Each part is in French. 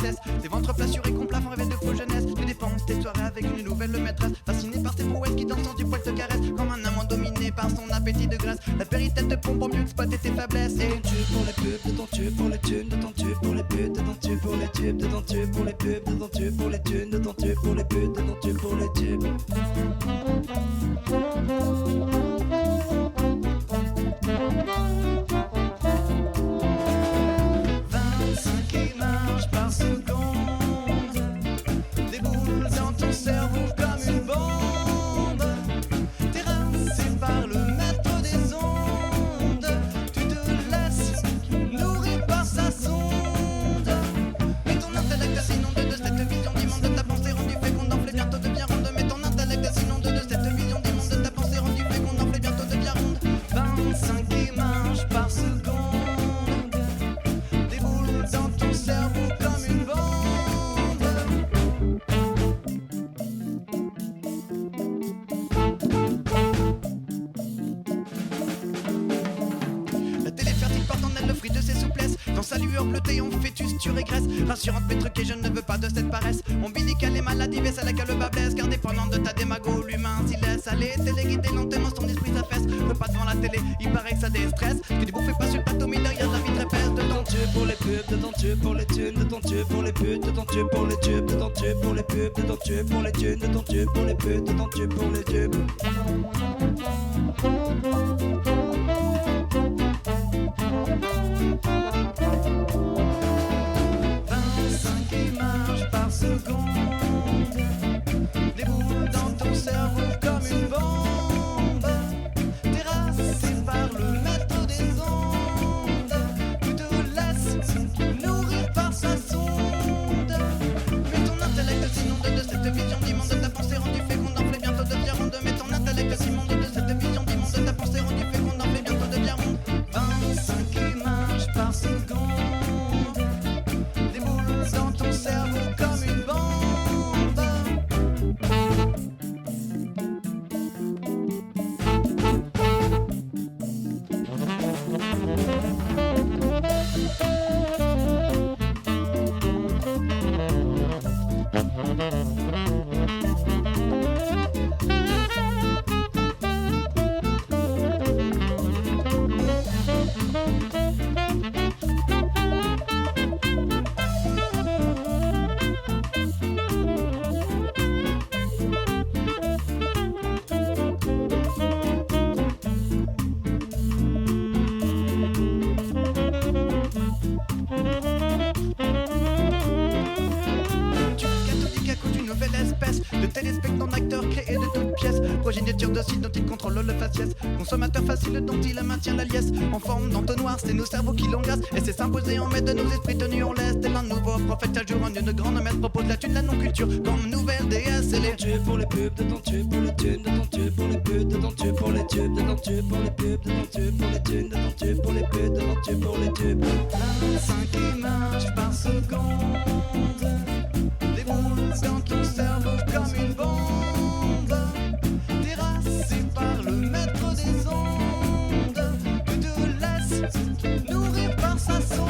cesse. Tes ventres plats sur et complats font rêver de faux jeunesse. Tu dépenses tes soirées avec une nouvelle maîtresse, fasciné par tes prouesses qui dans le sens du poil te caresse. Comme un amant dominé par son appétit de graisse, la vérité te pompe pour mieux exploiter tes faiblesses. Et ton tube pour les pubs, de ton tube pour les thunes, de ton tube pour les putes, de ton tube pour les tubes, de ton tube pour les pubs, de ton tube pour les thunes, de ton tube pour les putes, de ton tube pour les tubes. 25 images par seconde déboulent dans ton cerveau comme une bombe. Terrassé par le maître des ondes, tu te laisses nourrir par sa sonde. Mais ton intellect s'inonde de cette vision d'immonde de ta pensée rendue féconde, enflée bientôt devient ronde. Mais ton intellect s'inonde de cette vision d'immonde de ta pensée rendue féconde, enflée bientôt devient ronde. 25 images par seconde dans ton cerveau comme une bombe. La télé fertile porte en elle le fruit de ses souplesses. Dans sa lueur bleutée en fœtus tu régresses. Rassurante mais truquée, je ne veux pas de cette paresse. Ombilicale et maladie baisse à laquelle le bas blesse. Car dépendante de ta démago, l'humain s'y laisse aller. Téléguidé lentement son esprit s'affaisse. Le pas devant la télé, il paraît que ça déstresse. Que tu bouffes pas sur le plateau mais derrière la vitre épaisse de ton tube pour les pubs, de ton tube pour les thunes, de ton tube pour les putes, de ton tube pour les tubes, de ton tube pour les pubs, de ton tube pour les thunes, de ton tube pour les putes, de ton tube pour les tubes. 25 images par seconde déboulent dans ton cerveau comme une bombe. Terrassé par le maître des ondes, tu te laisses nourrir par sa sonde. Mais ton intellect s'inonde de cette vision d'immonde de ta pensée rendue féconde, enflée bientôt devient ronde. Mais ton intellect s'inonde de cette vision d'immonde de ta pensée rendue féconde, enflée bientôt devient ronde. 25 images par seconde déboulent dans ton cerveau comme une bombe. Espèce de téléspectant acteur créé de toutes pièces, progéniture docile dont il contrôle le faciès, consommateur facile dont il maintient la liesse, en forme d'entonnoir, c'est nos cerveaux qui l'engracent et c'est s'imposer en maître de nos esprits tenus en laisse. Tel un nouveau prophète chaque jour en une grande messe propose la thune, la non-culture comme nouvelle déesse. Et les tubes pour les pubs, de ton tube pour les thunes, de ton tube pour les putes, de ton tube pour les tubes, de ton tube pour les pubs, de ton tube pour les thunes, de ton tube pour les putes, de ton tube pour les tubes. 25 images par seconde déboulent dans ton cerveau comme une bombe. Terrassé par le maître des ondes, tu te laisses nourrir par sa sonde.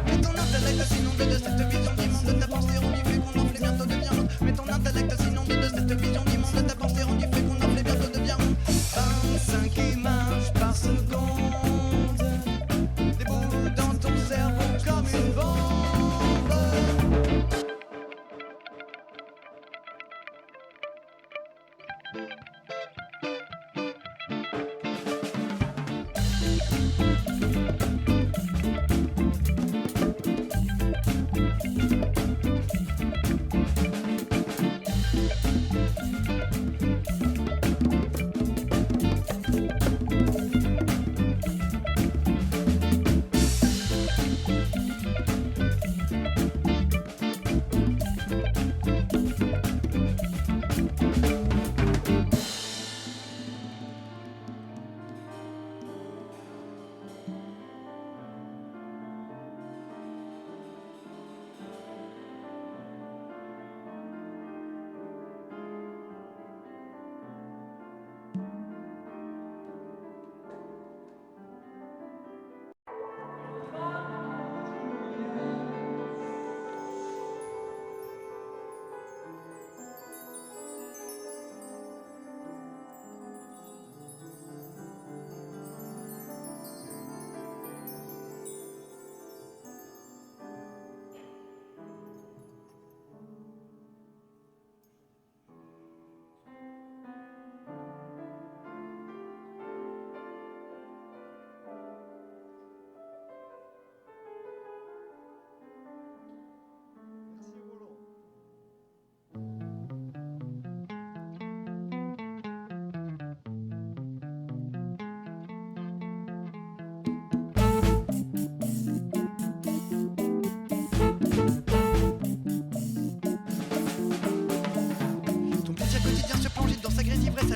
Mais ton intellect s'inonde de cette vision d'immonde de ta pensée rendue féconde, enflée bientôt devient ronde. Mais ton intellect s'inonde de cette vision d'immonde de ta pensée rendue féconde, enflée bientôt devient ronde. 25 images par seconde déboulent dans ton cerveau comme une bombe.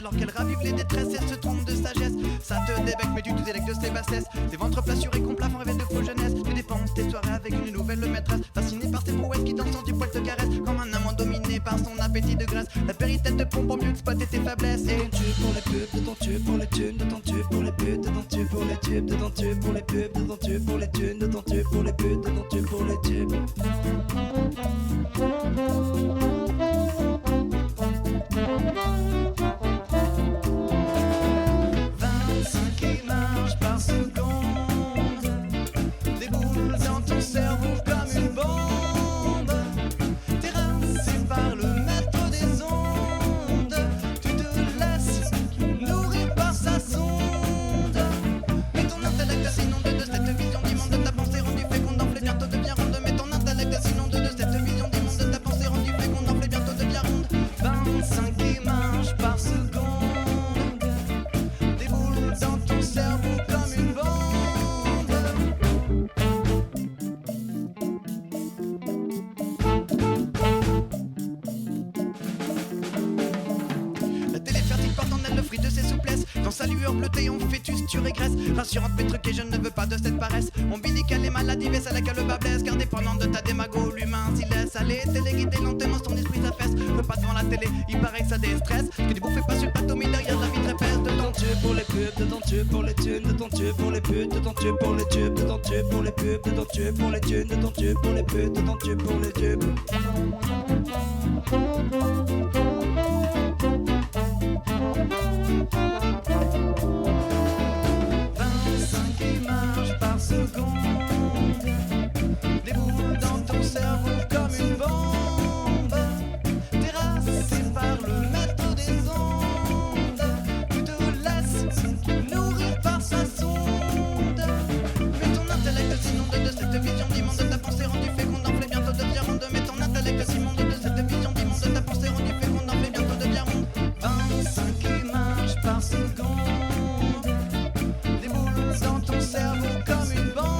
alors qu'elle ravive les détresses. Elle se trompe de sagesse, ça te débecque mais tu te délectes de ses bassesses. Tes ventres plats sur et complats font rêver de faux jeunesse. Tu dépenses tes soirées avec une nouvelle maîtresse, fasciné par ses prouesses qui dans le sens du poil te caresse. Comme un amant dominé par son appétit de graisse. La péritelle te pompe au mieux de spotter tes faiblesses. Et ton tube pour les pubs, de ton tube pour les thunes, de ton tube pour les putes, de ton tube pour les tubes, de ton tube pour les pubs, de ton tube pour les thunes, de ton tube pour les putes, de ton tube pour les tubes. 25 images par seconde, des boules dans ton cerveau comme une bombe, terrassé par le maître des ondes. Tu te laisses nourrir par sa sonde, mais ton intellect s'inonde de cette vision d'immonde de ta pensée rendue féconde, enflée bientôt devient ronde. Mais ton intellect s'inonde de cette vision d'immonde de ta pensée rendue féconde, enflée bientôt devient ronde. 25 images par seconde, dans ton cerveau comme une bombe. La télé fertile porte en elle le fruit de ses souplesses. Dans sa lueur bleutée on fœtus tu régresses. Rassurante mais truquée, je ne veux pas de cette paresse. Ombilicale et maladie à laquelle le bas blesse. Car dépendant de ta démago, l'humain s'y laisse aller. Téléguidé lentement son esprit s'affaisse. Le pas devant la télé, il paraît que ça déstresse. Que du bouffé pas sur le plateau mais derrière la vitre épaisse. De ton tube pour les pubs, de ton tube pour les thunes, de ton tube pour les putes, de ton tube pour les tubes, de ton tube pour les pubs, de ton tube pour les thunes, de ton tube pour les putes, de ton tube pour les tubes. 25 images par seconde, des boules dans ton cerveau comme une bombe, terrassé par le maître des ondes. Tu te laisses nourrir par sa sonde, mais ton intellect s'inonde de cette vision d'immonde de ta pensée rendue féconde, enflée bientôt devient ronde. Mais ton intellect s'inonde de cette vision d'immonde de ta pensée rendue féconde, enflée bientôt devient ronde. 25 images par seconde, des boules dans ton cerveau comme une bombe.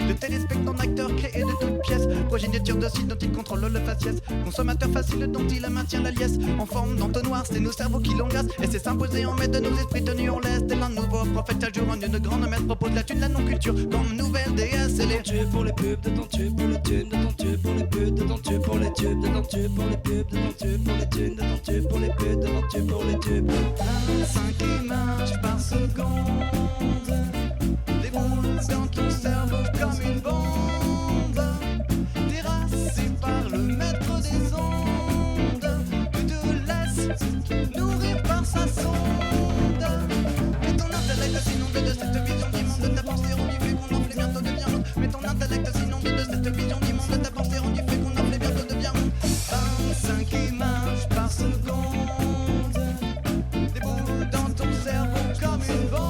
De téléspectant acteur créé de toutes pièces, progéniture docile dont il contrôle le faciès, consommateur facile dont il maintient la liesse. En forme d'entonnoir, c'est nos cerveaux qui l'engracent et c'est s'imposer en maître de nos esprits tenus en laisse. Tel un nouveau prophète, chaque jour une grande messe propose la thune, la non-culture comme nouvelle déesse. Et les tubes pour les pubs, de ton tube pour les thunes, de ton tube pour les putes, de ton tube pour les tubes, de ton tube pour les pubs, de ton tube pour les thunes, de ton tube pour les putes, de ton tube pour les tubes. 25 images par seconde, des boules dans ton cerveau comme une bombe, terrassé par le maître des ondes. Tu te laisses nourrir par sa sonde, mais ton intellect s'inonde de cette vision d'immonde de ta pensée rendue féconde, enflée bientôt devient ronde. Mais ton intellect s'inonde de cette vision d'immonde de ta pensée rendue féconde, enflée bientôt devient ronde. 25 images par seconde, des boules dans ton cerveau comme une bombe.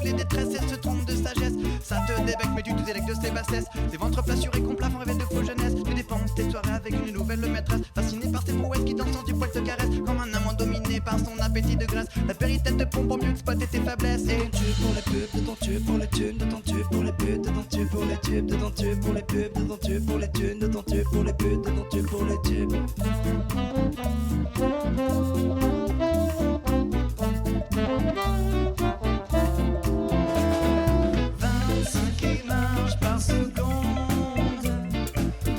les détresses et se trompe de sagesse. Ça te débecque mais tu te délectes de ses bassesses. Tes ventres plats sur et complats font rêver de faux jeunesse. Tu dépenses tes soirées avec une nouvelle maîtresse, fasciné par ces prouesses qui dansent du poil te caresse. Comme un amant dominé par son appétit de graisse. La péritelle te pompe pour mieux exploiter tes faiblesses. Et ton tube pour les pubs, de ton tube pour les thunes, de ton tube pour les putes, de ton tube pour les tubes, de ton tube pour les pubs, de ton tube pour les thunes, de ton tube pour les putes, de ton tube pour les tubes. 25 images par seconde,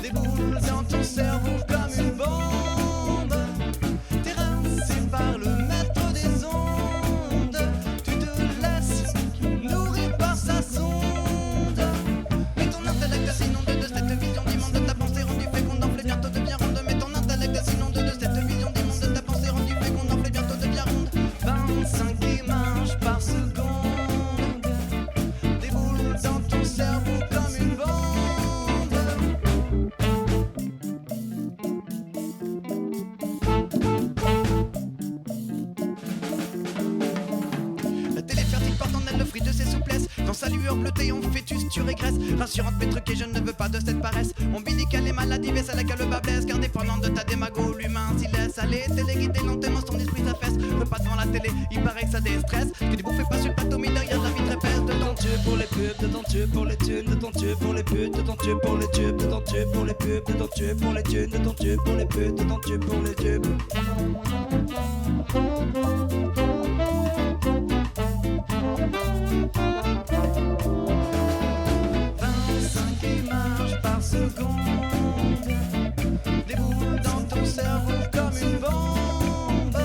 des boules dans ton cerveau comme une bombe, terrassé par le maître des ondes. Tu te laisses nourrir par sa sonde, mais ton intellect s'inonde de cette vision d'immonde de ta pensée rendue féconde, enflée bientôt devient ronde. Mais ton intellect s'inonde de cette vision d'immonde de ta pensée rendue féconde, enflée bientôt devient ronde. 25 images par seconde, des boules dans ton cerveau comme une bombe. La télé fertile porte en elle le fruit de ses souplesses. Dans sa lueur bleutée en fœtus tu régresses. Rassurante mais truquée, je ne veux pas de cette paresse ombilicale et maladive à laquelle le bas blesse. Car dépendante de ta démago, l'humain s'y laisse aller. Téléguidé lentement son esprit s'affaisse. Repas devant la télé, il paraît que ça déstresse. Que tu bouffes pas sur le plateau mais derrière la vitre épaisse. De De ton tube pour les pubs, de ton tube pour les thunes, de ton tube pour les putes, de ton tube pour les tubes, de ton tube pour les pubs, de ton tube pour les thunes, de ton tube pour les putes, de ton tube pour les tubes. 25 images par seconde, des boules dans ton cerveau comme une bombe,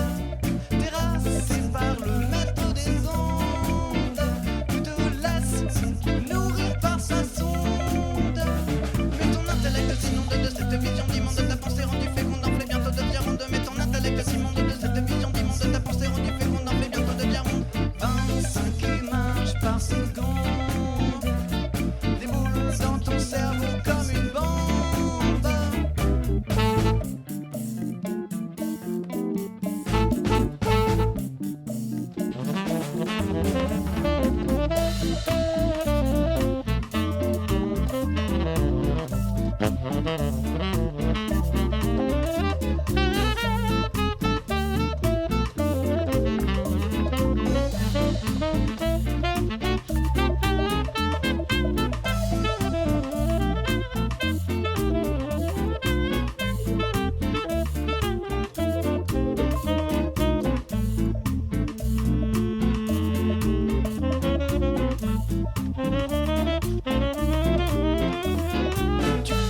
terrassé par le maître des ondes. Tu te laisses nourrir par sa sonde, mais ton intellect s'inonde de cette vision d'immonde de ta pensée rendue féconde, enflée bientôt devient ronde. Mais ton intellect s'immonde de cette vision d'immonde de ta pensée rendue féconde, enflée bientôt devient ronde. 25 images par seconde, des boules dans ton cerveau comme une bombe.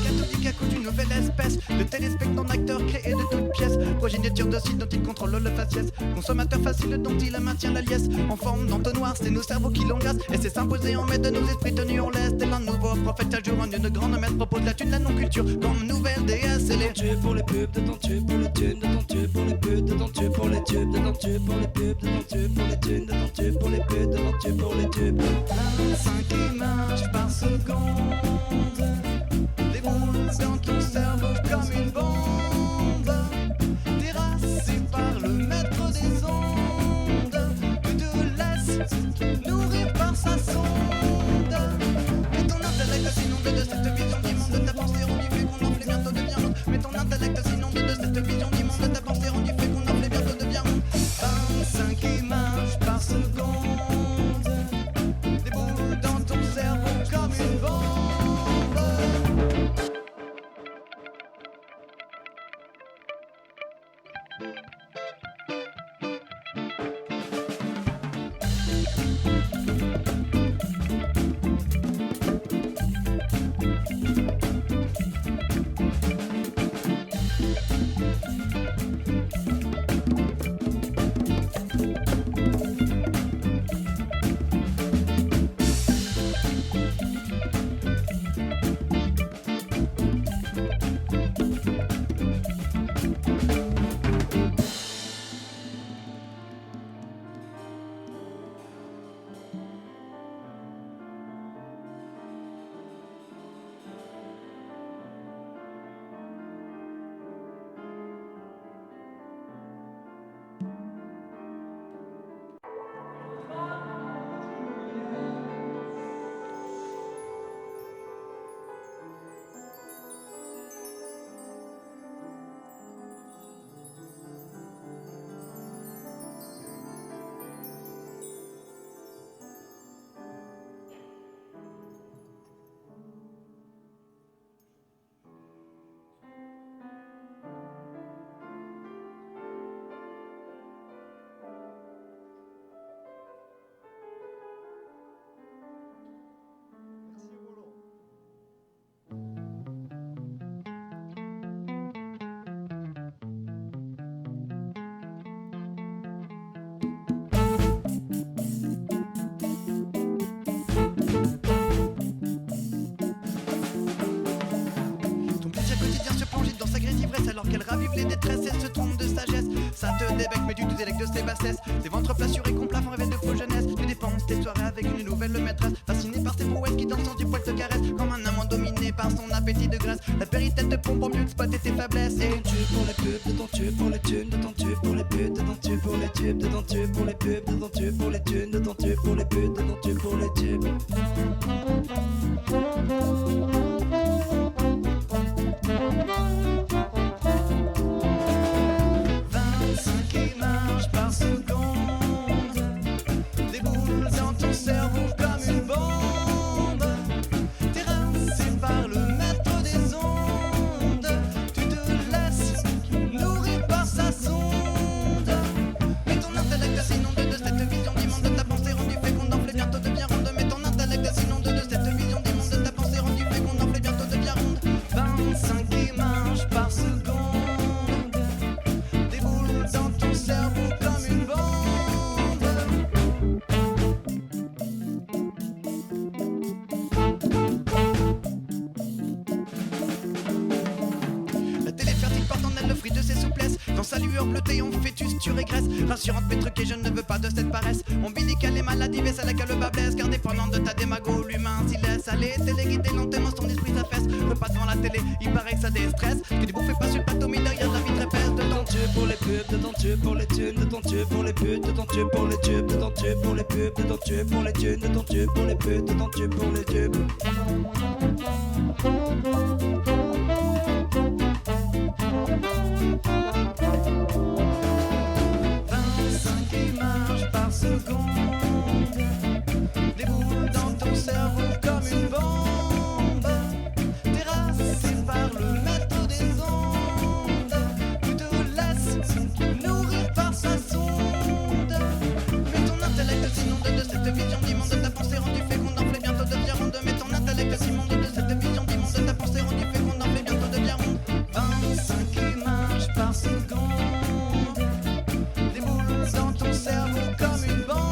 Catholique à coup d'une nouvelle espèce de téléspectant acteur créé de toutes pièces, progéniture docile dont il contrôle le faciès, consommateur facile dont il maintient la liesse. En forme d'entonnoir, c'est nos cerveaux qui l'engracent et c'est s'imposer en maître de nos esprits tenus en laisse. Tel un nouveau prophète chaque jour, une grande messe propose la thune, la non-culture comme nouvelle déesse. Et De ton tube pour les pubs, de ton tube pour les thunes, de ton tube pour les putes, de ton tube pour les tubes, de ton tube pour les pubs, de ton tube pour les thunes, de ton tube pour les putes, de ton tube pour les tubes. 25 images par seconde, des boules dans ton cerveau comme une bombe, terrassé par le maître des ondes. Tu te laisses nourrir par sa sonde, mais ton intellect s'inonde de cette vision d'immonde de ta pensée rendue féconde, enflée bientôt devient ronde. Mais ton intellect s'inonde de cette vision d'immonde de ta pensée rendue féconde, enflée bientôt devient ronde. 25 images par seconde, des boules dans ton cerveau comme une bombe. ravive les détresses et se trompe de sagesse. Ça te débecque mais tu te délectes de ses bassesses. Tes ventres plats sur et complats font rêver de faux jeunesse. Tu dépenses tes soirées avec une nouvelle maîtresse, fasciné par tes prouesses qui dans le sens du poil te caresse. Comme un amant dominé par son appétit de graisse. La péritelle te pompe pour mieux te spotter tes faiblesses. Et tu pour les pubs, de ton tube pour les thunes, de ton tube pour les putes, de ton tube pour les tubes, de ton tube pour les pubs, de ton tube pour les thunes, de ton tube pour les putes, de ton tube pour les tubes. 25 images par seconde, des boules dans ton cerveau comme une bombe, terrassé par le maître des ondes, tu te laisses nourrir par sa sonde. Mais ton intellect s'inonde de cette vision d'immonde de ta pensée rendue féconde, enflée bientôt devient ronde. Mais ton intellect s'inonde de cette vision d'immonde de ta pensée rendue féconde, enflée bientôt devient ronde. 25 images par seconde, des boules dans ton cerveau comme une bombe. La télé fertile porte en elle le fruit de ses souplesses. Dans sa lueur bleutée en fœtus tu régresses. Rassurante mais truquée, je ne veux pas de cette paresse. Ombilicale et maladie, à laquelle le bas blesse. Car dépendant de ta démago, l'humain s'y laisse aller. Téléguidé lentement, son esprit s'affaisse. Repas devant la télé, il paraît que ça déstresse. Que du bouffé pas sur le plateau, mais derrière la vitre épaisse. De ton tube pour les pubs, de ton tube pour les thunes, de ton tube pour les putes, de ton tube pour les tubes, de ton tube pour les pubs, de ton tube pour les thunes, de ton tube pour les putes, de ton tube pour les tubes. 25 images par seconde, des boules dans ton cerveau comme une bombe, terrassé par le maître des ondes, tu te laisses nourrir par sa sonde. Mais ton intellect s'inonde de cette vision d'immonde de ta pensée rendue féconde, enflée bientôt devient ronde. Mais ton intellect s'inonde de cette vision d'immonde de ta pensée rendue féconde, enflée bientôt devient ronde. 25 images par seconde, des boules dans ton cerveau comme une bombe.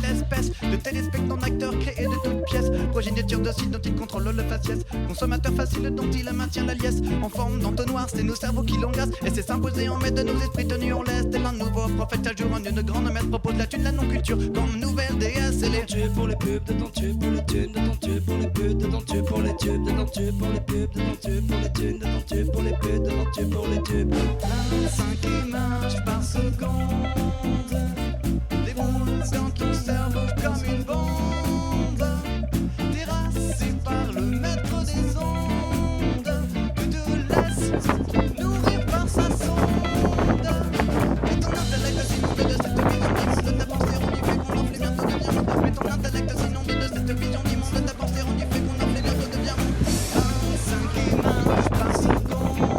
Espèce de téléspectant acteur créé de toutes pièces, progéniture docile dont il contrôle le faciès, consommateur facile dont il maintient la liesse, en forme d'entonnoir, c'est nos cerveaux qui l'engracent, et c'est s'imposer en maître de nos esprits tenus en laisse. Tel un nouveau prophète à jour en une grande messe propose la thune, la non-culture comme nouvelle déesse. Et les tubes pour les pubs, de ton tube pour les thunes, de ton tube pour les putes, de ton tube pour les tubes, de ton tube pour les pubs, de ton tube pour les thunes, de ton tube pour les putes, de ton tube pour les tubes. 25 images par seconde, des boules dans ton cerveau comme une bombe, terrassé par le maître des ondes, tu te laisses nourrir par sa sonde. Mais ton intellect s'inonde de cette vision d'immonde de ta pensée rendue féconde, enflée bientôt devient ronde. Mais ton intellect s'inonde de cette vision d'immonde de ta pensée rendue féconde, enflée bientôt devient ronde. 25 images par seconde,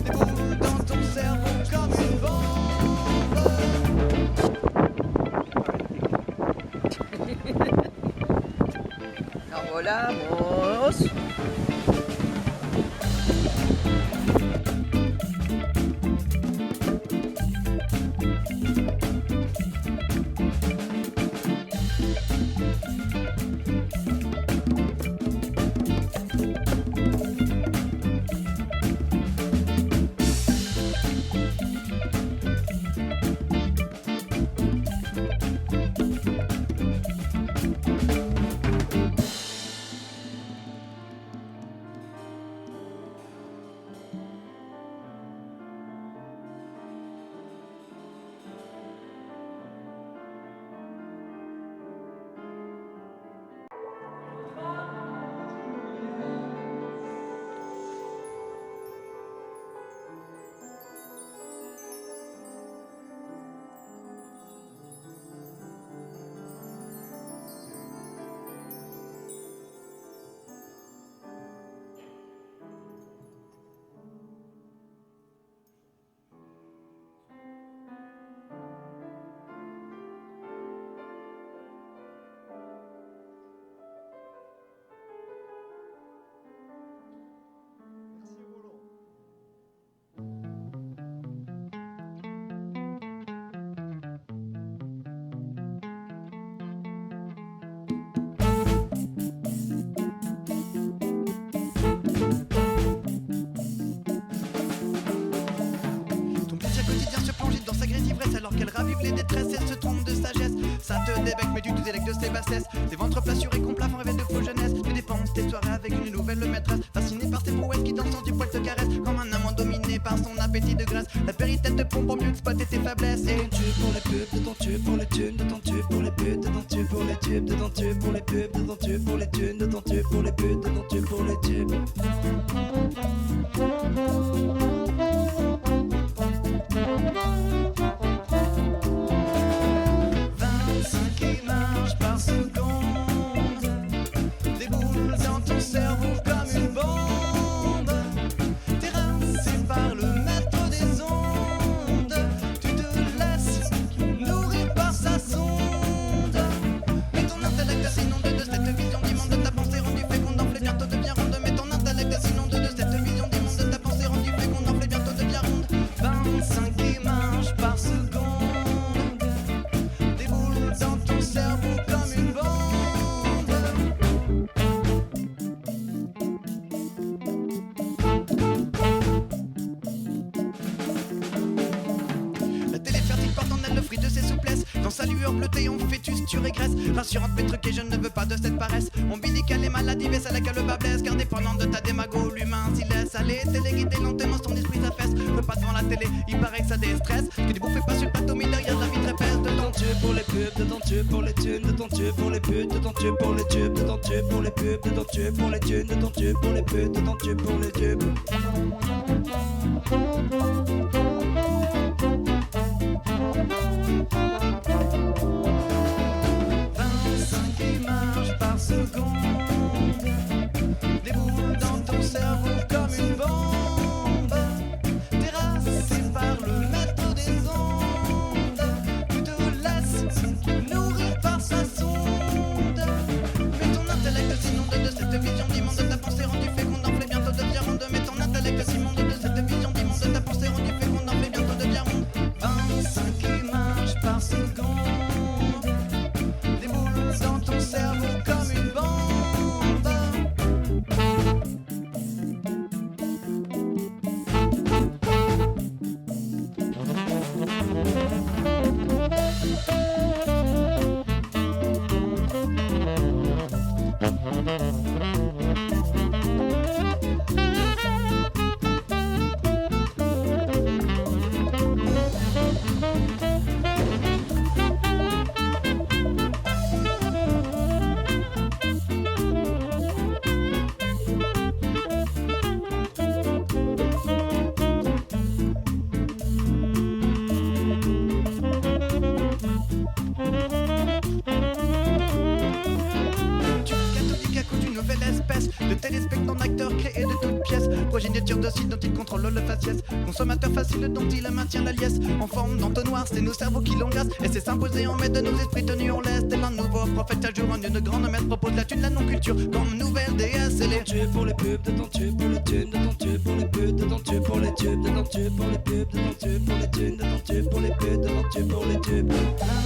des boules dans ton cerveau comme une bombe. Vamos. bassesses. Tes ventres plats sur et complats font rêver de faux jeunesse. Tu dépenses tes soirées avec une nouvelle maîtresse, fasciné par tes brouettes qui dans le sens du poil te caresse. Comme un amant dominé par son appétit de grâce, la péritelle te pompe au mieux de spotter tes faiblesses. Et Tu pour les pubs, de ton tube pour les thunes, de ton tube pour les putes, de ton tube pour les tubes, de ton tube pour les pubs, de ton tube pour les thunes, de ton tube pour les putes, de ton tube pour les tubes. 25 images par seconde, des boules dans ton cerveau comme une bombe, terrassé par le maître des ondes, tu te laisses nourrir par sa sonde. Mais ton intellect est inondé de cette vision d'immonde de ta pensée rendue féconde, enflée bientôt devient ronde. Mais ton intellect est inondé de cette vision d'immonde de ta pensée rendue féconde, enflée bientôt devient ronde. 25 images par seconde, des boules dans ton cerveau comme une bombe. La télé fertile porte en elle le fruit de ses souplesses. Dans sa lueur bleutée, on fœtus, tu régresses. Rassurante mais truquée, je ne veux pas de cette paresse. Ombilicale et maladie, c'est à laquelle le bas blesse. Car dépendant de ta démago, l'humain s'y laisse aller. Téléguidé lentement, son esprit s'affaisse. Le pas devant la télé, il paraît que ça déstresse. Que tu bouffes pas sur le plateau, mais derrière la vitre épaisse. De ton tube pour les pubs, de ton tube pour les thunes, de ton tube pour les putes, de ton tube pour les tubes, de ton tube pour les pubs, de ton tube pour les thunes, de ton tube pour les putes, de ton tube pour les tubes. 25 images par seconde, des boules dans ton cerveau comme une bombe, terrassé par le maître des ondes, tu te laisses nourrir par sa sonde. Mais ton intellect s'inonde de cette vision d'immonde de ta pensée rendue féconde, enflée bientôt devient ronde. Mais ton intellect s'inonde de cette vision d'immonde de ta pensée rendue féconde, enflée bientôt devient ronde. 25 images par seconde, des boules dans ton cerveau comme une bombe. Espèce de téléspectant acteur créé de toutes pièces, progéniture docile dont il contrôle le faciès, consommateur facile dont il maintient la liesse, en forme d'entonnoir, c'est nos cerveaux qui l'engracent et c'est s'imposer en maître de nos esprits tenus en laisse. Tel un nouveau prophète à jour en une grande messe propose la thune, la non-culture comme nouvelle déesse. Et les tubes pour les pubs, de ton tube pour les thunes, de ton tube pour les putes, de ton tube pour les tubes, de ton tube pour les pubs, de ton tube pour les thunes, de ton tube pour les putes, de ton tube pour les tubes.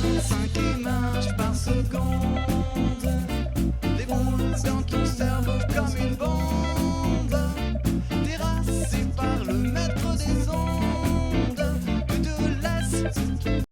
25 images par seconde, des boules dans ton cerveau comme une bombe.